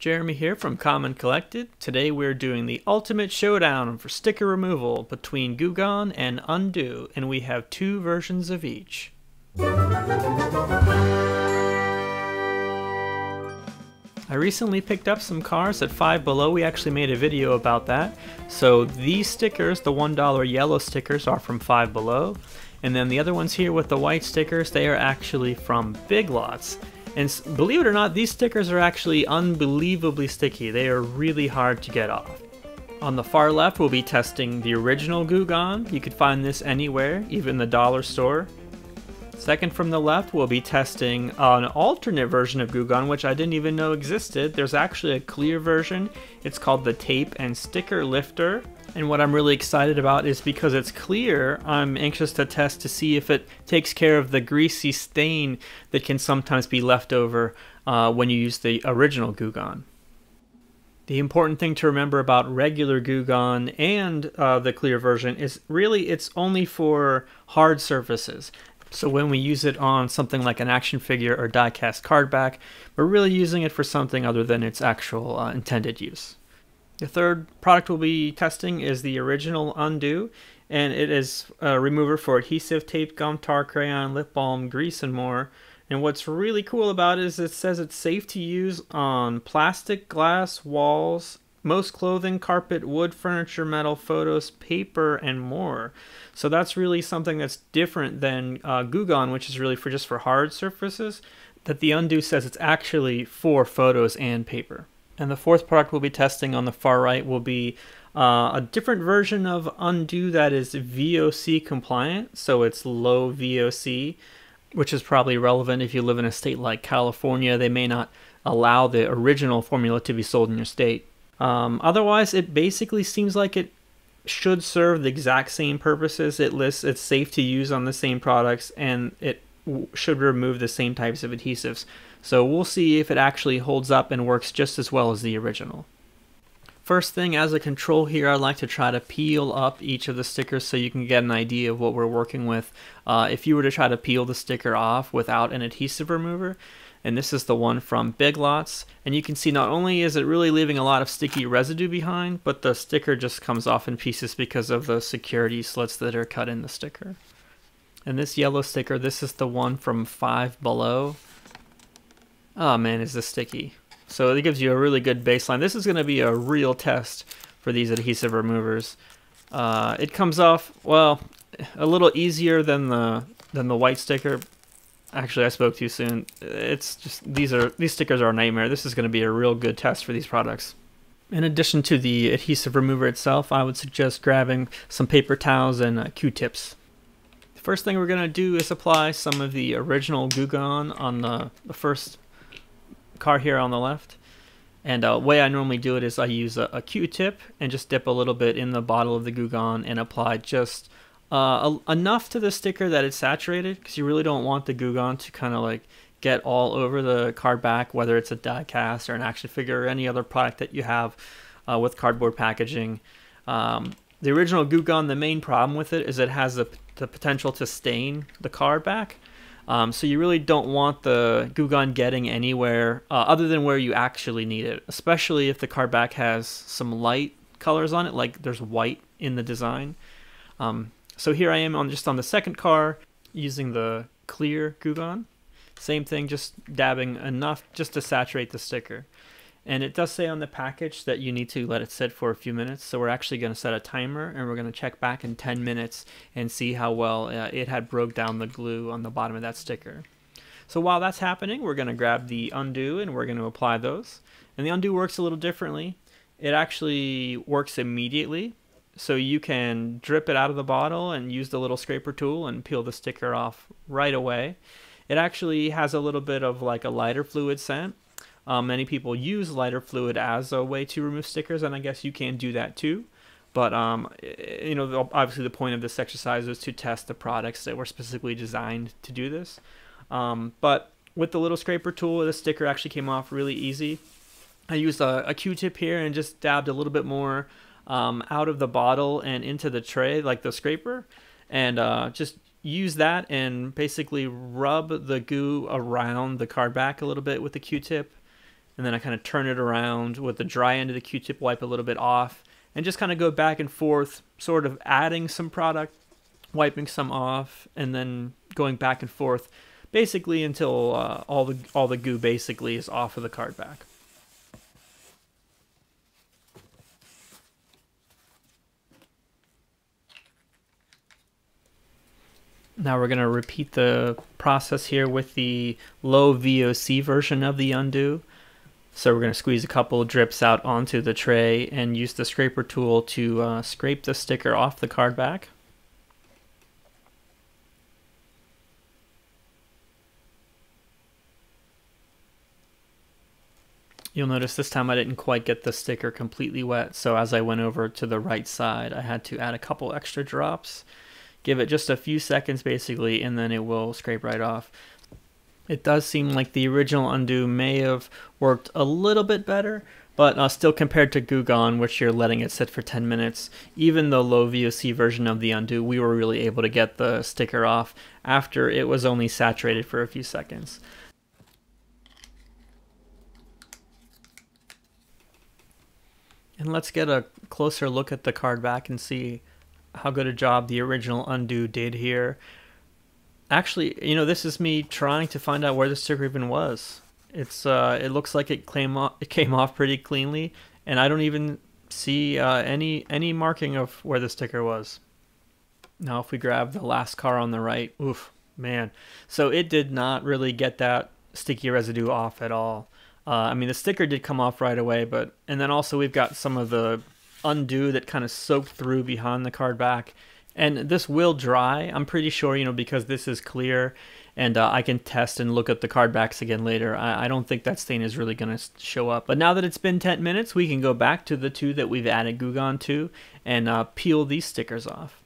Jeremy here from Common Collected. Today we're doing the ultimate showdown for sticker removal between Goo-Gone and Un-Du, and we have two versions of each. I recently picked up some cars at Five Below. We actually made a video about that. So these stickers, the $1 yellow stickers, are from Five Below, and then the other ones here with the white stickers, they are actually from Big Lots. And believe it or not, these stickers are actually unbelievably sticky. They are really hard to get off. On the far left, we'll be testing the original Goo-Gone. You could find this anywhere, even the dollar store. Second from the left, we'll be testing an alternate version of Goo-Gone, which I didn't even know existed. There's actually a clear version. It's called the Tape and Sticker Lifter. And what I'm really excited about is because it's clear, I'm anxious to test to see if it takes care of the greasy stain that can sometimes be left over when you use the original Goo-Gone. The important thing to remember about regular Goo-Gone and the clear version is really it's only for hard surfaces. So when we use it on something like an action figure or diecast card back, we're really using it for something other than its actual intended use. The third product we'll be testing is the original Un-Du, and it is a remover for adhesive, tape, gum, tar, crayon, lip balm, grease, and more. And what's really cool about it is it says it's safe to use on plastic, glass, walls, most clothing, carpet, wood, furniture, metal, photos, paper, and more. So that's really something that's different than Goo-Gone, which is really just for hard surfaces, that the Un-Du says it's actually for photos and paper. And the fourth product we'll be testing on the far right will be a different version of Un-Du that is VOC compliant, so it's low VOC, which is probably relevant if you live in a state like California. They may not allow the original formula to be sold in your state. Otherwise, it basically seems like it should serve the exact same purposes. It lists it's safe to use on the same products, and it should remove the same types of adhesives. So we'll see if it actually holds up and works just as well as the original. First thing, as a control here, I'd like to try to peel up each of the stickers so you can get an idea of what we're working with. If you were to try to peel the sticker off without an adhesive remover, and this is the one from Big Lots, and you can see not only is it really leaving a lot of sticky residue behind, but the sticker just comes off in pieces because of the security slits that are cut in the sticker. And this yellow sticker, this is the one from Five Below. Oh man, is this sticky. So it gives you a really good baseline. This is going to be a real test for these adhesive removers. It comes off, well, a little easier than the white sticker. Actually, I spoke too soon. It's just these stickers are a nightmare. This is going to be a real good test for these products. In addition to the adhesive remover itself, I would suggest grabbing some paper towels and Q-tips. The first thing we're going to do is apply some of the original Goo-Gone on the first car here on the left. And the way I normally do it is I use a Q-tip and just dip a little bit in the bottle of the Goo-Gone and apply just enough to the sticker that it's saturated, because you really don't want the Goo-Gone to kind of like get all over the card back, whether it's a die-cast or an action figure or any other product that you have with cardboard packaging. The original Goo-Gone, the main problem with it is it has the potential to stain the card back. So you really don't want the Goo-Gone getting anywhere other than where you actually need it, especially if the card back has some light colors on it, like there's white in the design. So here I am just on the second car using the clear Goo-Gone. Same thing, just dabbing enough just to saturate the sticker. And it does say on the package that you need to let it sit for a few minutes. So we're actually going to set a timer, and we're going to check back in 10 minutes and see how well it had broke down the glue on the bottom of that sticker. So while that's happening, we're going to grab the Un-Du and we're going to apply those. And the Un-Du works a little differently. It actually works immediately. So you can drip it out of the bottle and use the little scraper tool and peel the sticker off right away. It actually has a little bit of like a lighter fluid scent. Many people use lighter fluid as a way to remove stickers, and I guess you can do that too. But you know, obviously the point of this exercise is to test the products that were specifically designed to do this. But with the little scraper tool, the sticker actually came off really easy. I used a Q-tip here and just dabbed a little bit more out of the bottle and into the tray, like the scraper, and just use that and basically rub the goo around the card back a little bit with the Q-tip. and then I kind of turn it around with the dry end of the Q-tip, wipe a little bit off, and just kind of go back and forth, sort of adding some product, wiping some off, and then going back and forth, basically until all the goo basically is off of the card back. Now we're going to repeat the process here with the low VOC version of the Un-Du. So we're going to squeeze a couple of drips out onto the tray and use the scraper tool to scrape the sticker off the card back. You'll notice this time I didn't quite get the sticker completely wet, so as I went over to the right side, I had to add a couple extra drops. Give it just a few seconds basically, and then it will scrape right off. It does seem like the original Un-Du may have worked a little bit better, but still compared to Goo-Gone, which you're letting it sit for 10 minutes, even the low VOC version of the Un-Du, we were really able to get the sticker off after it was only saturated for a few seconds. And let's get a closer look at the card back and see how good a job the original Un-Du did here. Actually, you know, this is me trying to find out where the sticker even was. It looks like it came off pretty cleanly, and I don't even see any marking of where the sticker was. Now if we grab the last car on the right, oof, man. So it did not really get that sticky residue off at all. I mean, the sticker did come off right away, and then also we've got some of the Un-Du that kind of soaked through behind the card back. And this will dry, I'm pretty sure, you know, because this is clear, and I can test and look at the card backs again later. I don't think that stain is really going to show up. But now that it's been 10 minutes, we can go back to the two that we've added Goo-Gone to and peel these stickers off.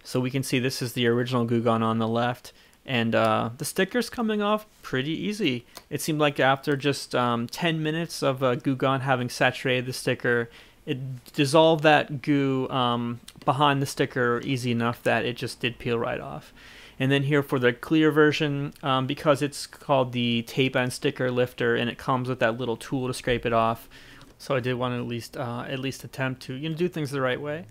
So we can see this is the original Goo-Gone on the left, and the sticker's coming off pretty easy. It seemed like after just 10 minutes of Goo-Gone having saturated the sticker, it dissolved that goo behind the sticker easy enough that it just did peel right off. And then here for the clear version, because it's called the tape and sticker lifter, and it comes with that little tool to scrape it off. So I did want to at least attempt to, you know, do things the right way.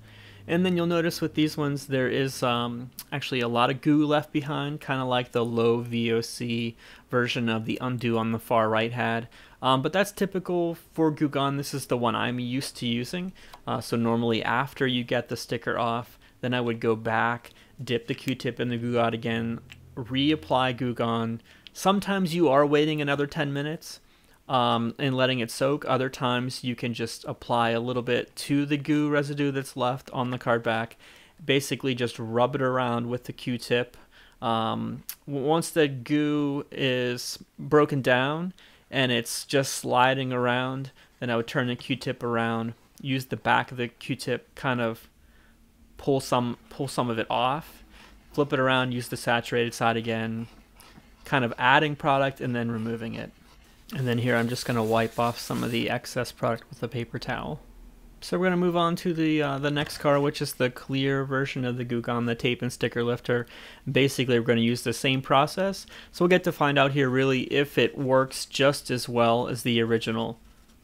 And then you'll notice with these ones there is actually a lot of goo left behind, kind of like the low VOC version of the Un-Du on the far right had. But that's typical for Goo-Gone. This is the one I'm used to using. So normally after you get the sticker off, then I would go back, dip the Q-tip in the Goo-Gone again, reapply Goo-Gone. Sometimes you are waiting another 10 minutes and letting it soak. Other times you can just apply a little bit to the goo residue that's left on the card back. Basically just rub it around with the Q-tip. Once the goo is broken down and it's just sliding around, then I would turn the Q-tip around, use the back of the Q-tip, kind of pull some of it off, flip it around, use the saturated side again, kind of adding product and then removing it. And then here I'm just going to wipe off some of the excess product with a paper towel. So we're going to move on to the next car, which is the clear version of the Goo-Gone, the tape and sticker lifter. Basically, we're going to use the same process. So we'll get to find out here really if it works just as well as the original.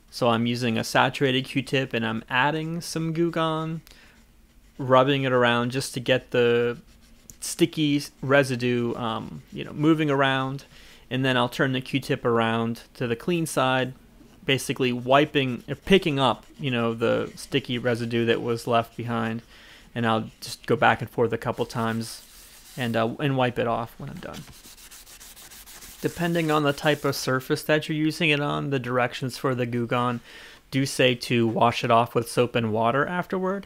So I'm using a saturated Q-tip and I'm adding some Goo-Gone, rubbing it around just to get the sticky residue, you know, moving around. And then I'll turn the Q-tip around to the clean side, basically wiping, or picking up, you know, the sticky residue that was left behind, and I'll just go back and forth a couple times and wipe it off when I'm done. Depending on the type of surface that you're using it on, the directions for the Goo-Gone do say to wash it off with soap and water afterward.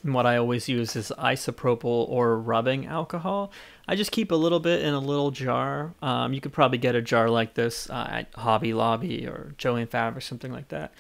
And what I always use is isopropyl or rubbing alcohol. I just keep a little bit in a little jar. You could probably get a jar like this at Hobby Lobby or Joann Fabric or something like that.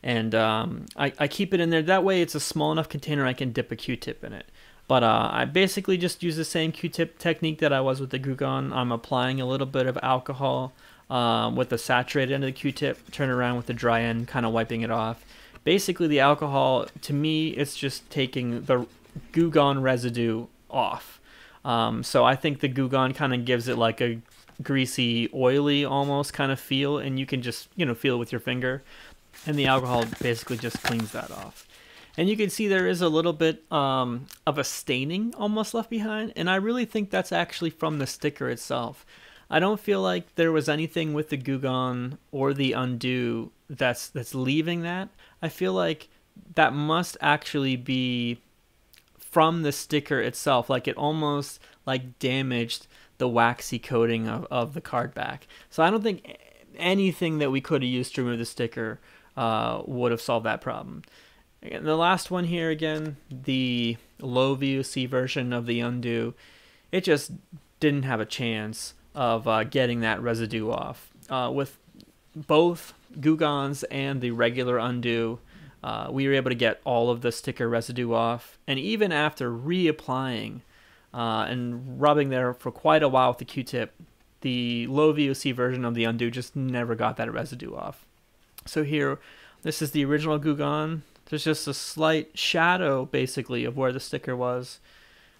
And I keep it in there. That way it's a small enough container I can dip a Q-tip in it. But I basically just use the same Q-tip technique that I was with the Goo-Gone. I'm applying a little bit of alcohol with the saturated end of the Q-tip, turn it around with the dry end, kind of wiping it off. Basically, the alcohol, to me, it's just taking the Goo-Gone residue off. So I think the Goo-Gone kind of gives it like a greasy, oily almost kind of feel, and you can just, you know, feel it with your finger, and the alcohol basically just cleans that off. And you can see there is a little bit of a staining almost left behind, and I really think that's actually from the sticker itself. I don't feel like there was anything with the Goo-Gone or the Un-Du that's leaving that. I feel like that must actually be from the sticker itself, like it almost like damaged the waxy coating of the card back. So I don't think anything that we could have used to remove the sticker would have solved that problem. And the last one here, again, the low VOC version of the Un-Du, it just didn't have a chance of getting that residue off. With both Goo-Gones and the regular Un-Du, we were able to get all of the sticker residue off, and even after reapplying and rubbing there for quite a while with the Q-tip, the low VOC version of the Un-Du just never got that residue off. So here, this is the original Goo-Gone. There's just a slight shadow, basically, of where the sticker was.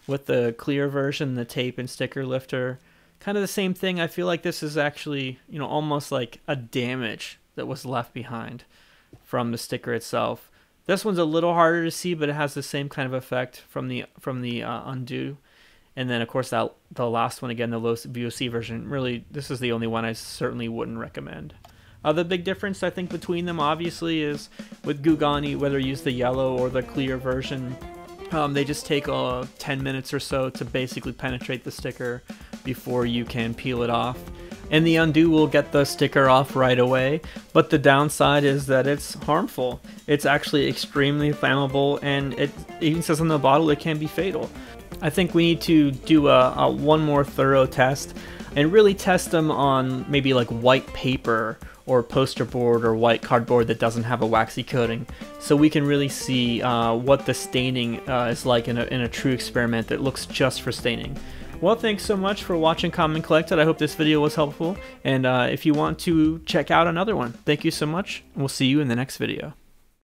With the clear version, the tape and sticker lifter, kind of the same thing. I feel like this is actually, you know, almost like a damage that was left behind from the sticker itself. This one's a little harder to see, but it has the same kind of effect from the Un-Du. And then, of course, the last one, again, the low VOC version, really, this is the only one I certainly wouldn't recommend. The big difference, I think, between them, obviously, is with Goo-Gone, whether you use the yellow or the clear version, they just take 10 minutes or so to basically penetrate the sticker before you can peel it off. And the Un-Du will get the sticker off right away, but the downside is that it's harmful. It's actually extremely flammable, and it even says on the bottle it can be fatal. I think we need to do one more thorough test and really test them on maybe like white paper or poster board or white cardboard that doesn't have a waxy coating, so we can really see what the staining is like in a true experiment that looks just for staining. Well, thanks so much for watching Common Collected. I hope this video was helpful, and if you want to check out another one, thank you so much, and we'll see you in the next video.